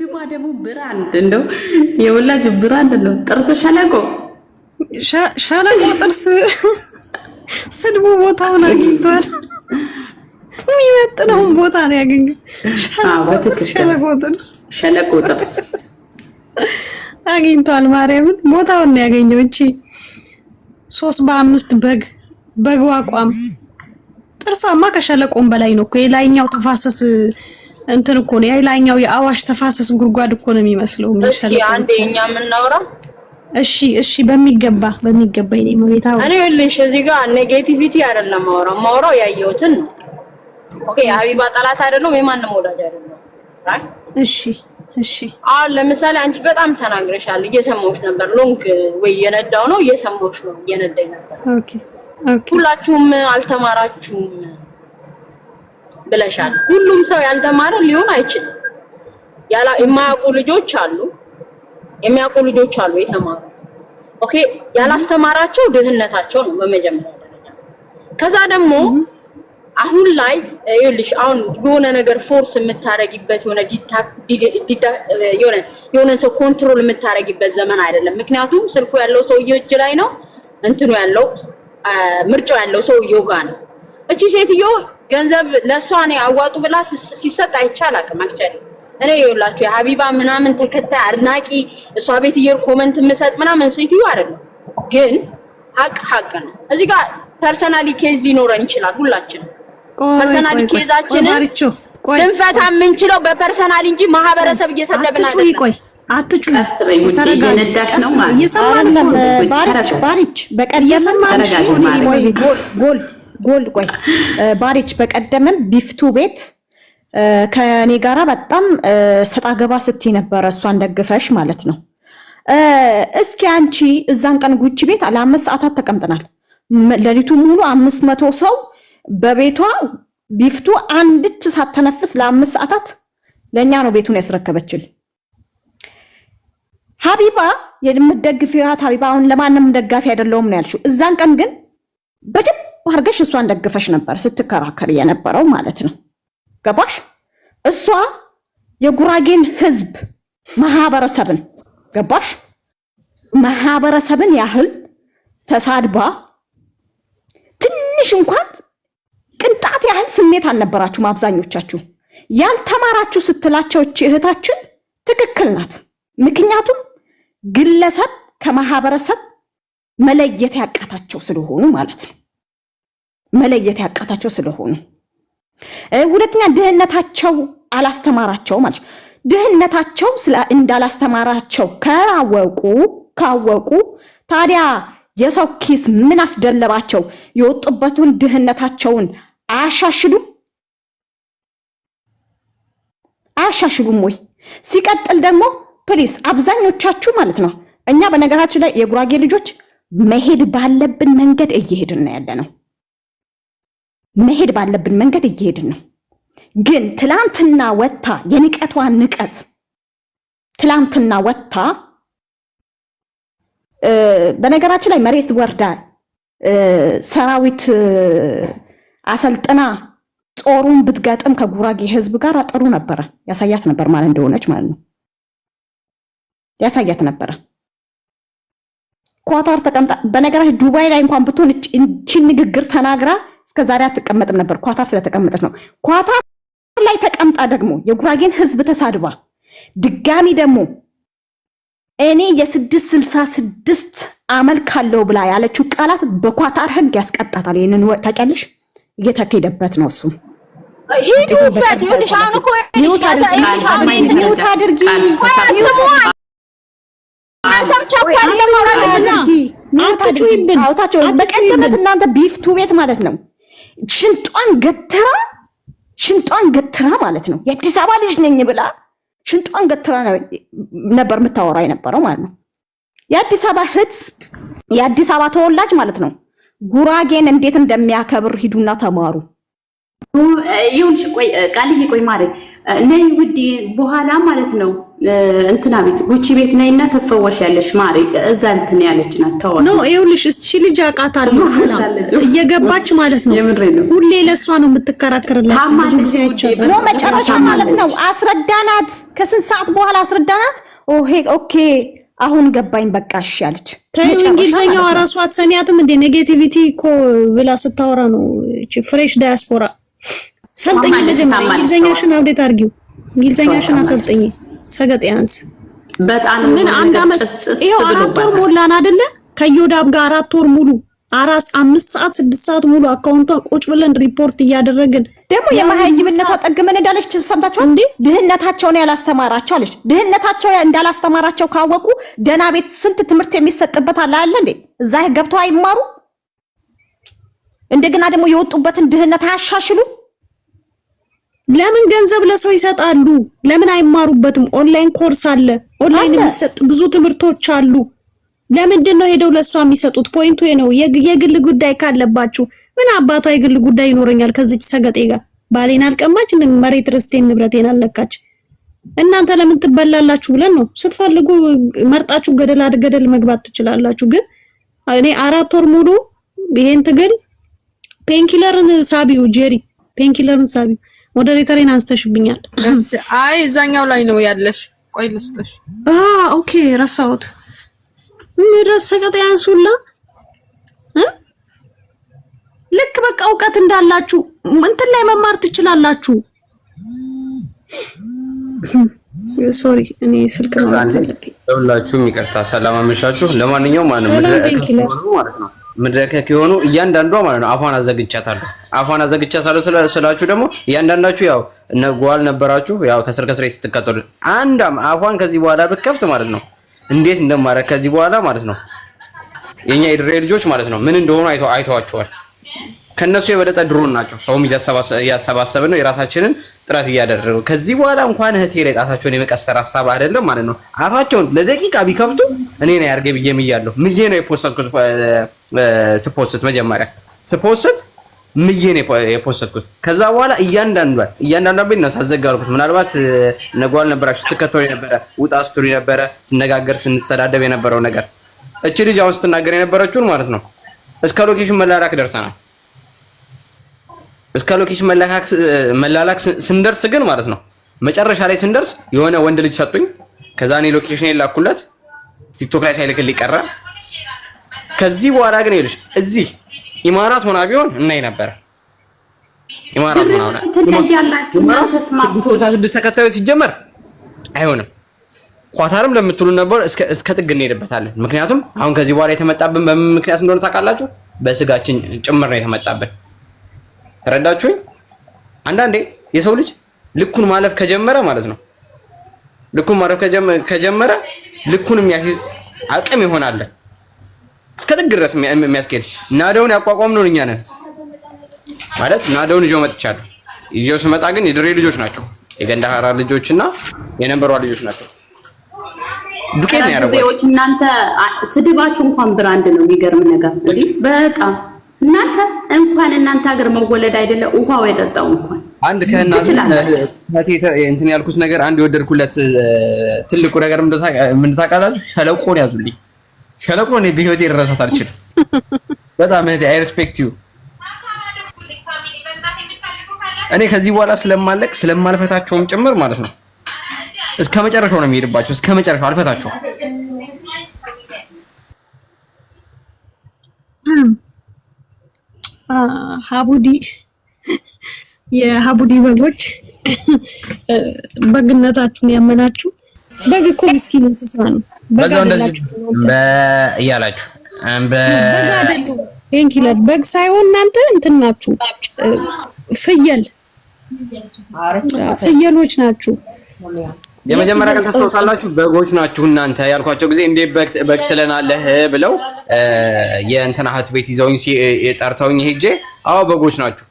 ስማ ደግሞ ብራንድ እንደው የወላጅ ብራንድ ነው። ጥርስ ሸለቆ ጥርስ ስድቡ ቦታውን አግኝቷል። የሚመጥነውን ቦታ ነው ያገኘው። ሸለቆ ጥርስ አግኝቷል። ማርያምን ቦታውን ነው ያገኘው። እቺ 3 በ5 በግ አቋም ጥርሷማ ከሸለቆም በላይ ነው እኮ። የላይኛው ተፋሰስ እንትን እኮ ነው። የላይኛው የአዋሽ ተፋሰስ ጉድጓድ እኮ ነው የሚመስለው። እሺ አንዴ እኛ የምናወራ እሺ በሚገባ ይኔ መቤታው እኔ ልሽ እዚህ ጋር ኔጌቲቪቲ አይደለም ማውራው ያየሁትን ነው። ኦኬ ሀቢባ ጠላት አይደለም የማንም ወዳጅ አይደለም። እሺ አሁን ለምሳሌ አንቺ በጣም ተናግረሻል፣ እየሰማሁሽ ነበር። ሎንግ ወይ የነዳው ነው እየሰማሁሽ ነው፣ እየነዳኝ ነበር። ኦኬ ሁላችሁም አልተማራችሁም ብለሻል። ሁሉም ሰው ያልተማረ ሊሆን አይችልም። የማያውቁ ልጆች አሉ፣ የሚያውቁ ልጆች አሉ የተማሩ። ኦኬ ያላስተማራቸው ድህነታቸው ነው በመጀመሪያ ደረጃ። ከዛ ደግሞ አሁን ላይ ይኸውልሽ አሁን የሆነ ነገር ፎርስ የምታረጊበት የሆነ ሰው ኮንትሮል የምታረጊበት ዘመን አይደለም። ምክንያቱም ስልኩ ያለው ሰውዬው እጅ ላይ ነው፣ እንትኑ ያለው ምርጫው ያለው ሰውዬው ጋር ነው። እቺ ሴትዮ ገንዘብ ለሷ ነው አዋጡ ብላ ሲሰጥ አይቻል አቅም አክቸሪ እኔ ይኸውላችሁ የሀቢባ ምናምን ተከታይ አድናቂ እሷ ቤት ይየር ኮሜንት መስጠት ምናምን ሴትዮ አይደለም፣ ግን ሀቅ ነው። እዚህ ጋር ፐርሰናሊ ኬዝ ሊኖረን ይችላል። ሁላችንም ፐርሰናሊ ኬዛችንን ልንፈታ የምንችለው በፐርሰናሊ እንጂ ማህበረሰብ እየሰደብን አይደለም። አትጩይ ተረጋግጠሽ ነው ማለት እየሰማን ነው። ባሪች በቀደም ባሪች በቀደምም ቢፍቱ ቤት ከኔ ጋራ በጣም ሰጣ ገባ ስትይ ነበር፣ እሷን ደግፈሽ ማለት ነው። እስኪ አንቺ እዛን ቀን ጉቺ ቤት ለ5 ሰዓታት ተቀምጠናል። ለሊቱ ሙሉ 500 ሰው በቤቷ ቢፍቱ አንድች ሳትተነፍስ ለ5 ሰዓታት ለኛ ነው ቤቱን ያስረከበችል። ሀቢባ የምትደግፊያት ሀቢባ አሁን ለማንም ደጋፊ አይደለሁም ነው ያልሽው። እዛን ቀን ግን በደንብ አድርገሽ እሷን ደግፈሽ ነበር ስትከራከር የነበረው ማለት ነው። ገባሽ? እሷ የጉራጌን ህዝብ ማህበረሰብን ገባሽ? ማህበረሰብን ያህል ተሳድባ ትንሽ እንኳን ቅንጣት ያህል ስሜት አልነበራችሁም አብዛኞቻችሁ። ያልተማራችሁ ስትላቸው እህታችን ትክክል ናት። ምክንያቱም ግለሰብ ከማህበረሰብ መለየት ያቃታቸው ስለሆኑ ማለት ነው። መለየት ያቃታቸው ስለሆኑ ሁለተኛ ድህነታቸው አላስተማራቸው ማለት ነው። ድህነታቸው እንዳላስተማራቸው ካወቁ ታዲያ የሰው ኪስ ምን አስደለባቸው? የወጡበትን ድህነታቸውን አያሻሽሉም ወይ? ሲቀጥል ደግሞ ፕሊስ አብዛኞቻችሁ ማለት ነው እኛ በነገራችን ላይ የጉራጌ ልጆች መሄድ ባለብን መንገድ እየሄድን ነው ያለነው። መሄድ ባለብን መንገድ እየሄድን ነው። ግን ትላንትና ወጣ የንቀቷን ንቀት ትላንትና ወጣ በነገራችን ላይ መሬት ወርዳ ሰራዊት አሰልጥና ጦሩን ብትገጥም ከጉራጌ ህዝብ ጋር ጥሩ ነበረ። ያሳያት ነበር ማለት እንደሆነች ማለት ነው። ያሳያት ነበረ። ኳታር ተቀምጣ በነገራችን ዱባይ ላይ እንኳን ብትሆን እቺ ንግግር ተናግራ እስከዛሬ አትቀመጥም ነበር። ኳታር ስለተቀመጠች ነው። ኳታር ላይ ተቀምጣ ደግሞ የጉራጌን ህዝብ ተሳድባ ድጋሚ ደግሞ እኔ የ666 አመል ካለው ብላ ያለችው ቃላት በኳታር ህግ ያስቀጣታል። ይሄንን ታውቂያለሽ? እየተከደበት ነው እሱ። ሂዱበት ይልሻን እኮ ሚውት አድርጊ በቀደመት እናንተ ቢፍቱ ቤት ማለት ነው ሽንጧን ገትራ ማለት ነው የአዲስ አበባ ልጅ ነኝ ብላ ሽንጧን ገትራ ነበር የምታወራ የነበረው ማለት ነው። የአዲስ አበባ ህዝብ የአዲስ አበባ ተወላጅ ማለት ነው ጉራጌን እንዴት እንደሚያከብር ሂዱና ተማሩ። ይሁንሽ ቆይ ቃልዬ ቆይ ማሬ ነይ ውዴ በኋላ ማለት ነው እንትና ቤት ጉቺ ቤት ነይና ተፈወሻለሽ ማሬ እዛ እንትን ያለችና ተወው ነው ይኸውልሽ እቺ ልጅ አቃታለሁ ሰላም እየገባች ማለት ነው ሁሌ ለሷ ነው የምትከራከርላት ብዙ ጊዜ አይቻለሁ ነው መጨረሻ ማለት ነው አስረዳናት ከስንት ሰዓት በኋላ አስረዳናት ኦኬ አሁን ገባኝ በቃ እሺ አለች እንግሊዘኛው ራሷ አትሰሚያትም እንደ ኔጌቲቪቲ እኮ ብላ ስታወራ ነው እቺ ፍሬሽ ዳያስፖራ ሰልጠኝ ለጀመረ እንግሊዘኛሽን አውዴት አድርጊው እንግሊዘኛሽን አሰልጠኝ ሰገጤያንስ በጣም ምን አንድ አመት ይሄው 4 ወር ሞላን አይደለ ከዮዳብ ጋር 4 ወር ሙሉ 5 ሰዓት 6 ሰዓት ሙሉ አካውንቷ ቁጭ ብለን ሪፖርት እያደረግን ደግሞ የማህይብነቷ ጠግመን እንዳለች ሰምታችሁ እንዴ ድህነታቸውን ያላስተማራቸው አለች ድህነታቸው እንዳላስተማራቸው ካወቁ ደና ቤት ስንት ትምህርት የሚሰጥበት አለ እንዴ እዛ ገብተው አይማሩ እንደገና ደግሞ የወጡበትን ድህነት አያሻሽሉ ለምን ገንዘብ ለሰው ይሰጣሉ ለምን አይማሩበትም ኦንላይን ኮርስ አለ ኦንላይን የሚሰጥ ብዙ ትምህርቶች አሉ ለምንድን ነው ሄደው ለሷ የሚሰጡት ፖይንቱ ነው የግል ጉዳይ ካለባችሁ ምን አባቷ የግል ጉዳይ ይኖረኛል ከዚች ሰገጤ ጋር ባሌን አልቀማች መሬት ርስቴን ንብረቴን አለካች እናንተ ለምን ትበላላችሁ ብለን ነው ስትፈልጉ መርጣችሁ ገደል መግባት ትችላላችሁ ግን እኔ 4 ወር ሙሉ ይሄን ትግል ፔንኪለርን ሳቢው ጄሪ ፔንኪለርን ሳቢው ሞዴሬተሪን አንስተሽብኛል አይ እዛኛው ላይ ነው ያለሽ ቆይ ልስጥሽ ኦኬ ረሳሁት ምድረሰቀጥ ያንሱላ ልክ በቃ ዕውቀት እንዳላችሁ እንትን ላይ መማር ትችላላችሁ ሶሪ እኔ ስልክ ነው ሁላችሁም ይቅርታ ሰላም አመሻችሁ ለማንኛውም ማለት ነው መድረከክ የሆኑ እያንዳንዷ ማለት ነው አፋን አዘግቻታለሁ ስላችሁ ደግሞ እያንዳንዳችሁ ያው ነጓል ነበራችሁ ያው ከስር ስትከተሉ አንዳም አፋን ከዚህ በኋላ በከፍት ማለት ነው እንዴት እንደማረክ ከዚህ በኋላ ማለት ነው የኛ የድሬ ልጆች ማለት ነው ምን እንደሆኑ አይተዋቸዋል ከነሱ የበለጠ ድሮን ናቸው ሰውም ያሰባሰበ ነው የራሳችንን ጥራት ያደረገው ከዚህ በኋላ እንኳን እህቴ ላይ ጣታቸውን የመቀሰር ሐሳብ አይደለም ማለት ነው አፋቸውን ለደቂቃ ቢከፍቱ እኔ ነው ያርገ ብዬምያለሁ ምዬ ነው የፖስትኩት ስፖስት መጀመሪያ ስፖስት ምዬ ነው የፖስትኩት ከዛ በኋላ እያንዳንዷን ቢነሳ አዘጋርኩት ምናልባት ነጓል ነበራችሁ ተከተው የነበረ ውጣ ስቶሪ ነበረ ስነጋገር ስንሰዳደብ የነበረው ነገር እቺ ልጅ አሁን ስትናገር የነበረችውን ማለት ነው እስከ ሎኬሽን መላላክ ደርሰናል እስከ ሎኬሽን መላላክ ስንደርስ ግን ማለት ነው መጨረሻ ላይ ስንደርስ የሆነ ወንድ ልጅ ሰጡኝ ከዛ እኔ ሎኬሽን የላኩለት ቲክቶክ ላይ ሳይልክልኝ ቀረ ከዚህ በኋላ ግን ይልሽ እዚህ ኢማራት ሆና ቢሆን እናይ ነበር ኢማራት ሆና ትተያላችሁ ተስማምቶ 66 ተከታዮች ሲጀመር አይሆንም ኳታርም ለምትሉ ነበር እስከ ጥግ እንሄድበታለን ምክንያቱም አሁን ከዚህ በኋላ የተመጣብን በምን ምክንያት እንደሆነ ታውቃላችሁ በስጋችን ጭምር ነው የተመጣብን ተረዳችሁኝ አንዳንዴ የሰው ልጅ ልኩን ማለፍ ከጀመረ ማለት ነው ልኩን ማለፍ ከጀመረ ልኩን የሚያስይዝ አቅም ይሆናል እስከ ጥግ ድረስ የሚያስኬድ ናደውን ያቋቋምነው እኛ ነን ማለት ናደውን ይዤው መጥቻለሁ ይዤው ስመጣ ግን የድሬ ልጆች ናቸው የገንዳሃራ ልጆችና የነበሯ ልጆች ናቸው ዱቄት ነው ያደረጉት እናንተ ስድባችሁ እንኳን ብራንድ ነው የሚገርም ነገር እንዴ በጣም እናንተ ሀገር መወለድ አይደለም ውሃው የጠጣው እንኳን አንድ ከእናንተ እንትን ያልኩት ነገር አንድ የወደድኩለት ትልቁ ነገር ምን ታውቃላችሁ ሸለቆን ያዙልኝ ሸለቆን በህይወቴ ልረሳት አልችልም በጣም አይ ሪስፔክት ዩ እኔ ከዚህ በኋላ ስለማልፈታቸውም ጭምር ማለት ነው እስከመጨረሻው ነው የሚሄድባቸው እስከመጨረሻው አልፈታቸው ሀቡዲ የሀቡዲ በጎች በግነታችሁን ያመናችሁ በግ እኮ ምስኪን እንስሳ ነው በግ አይደላችሁ በእያላችሁ በግ አይደለም ፔንኪለር በግ ሳይሆን እናንተ እንትን ናችሁ ፍየሎች ናችሁ የመጀመሪያ ቀን ተሰውታላችሁ በጎች ናችሁ እናንተ ያልኳቸው ጊዜ እንዴ በግ ትለናለህ ብለው የእንትና እህት ቤት ይዘውኝ ጠርተውኝ ሄጄ አዎ በጎች ናችሁ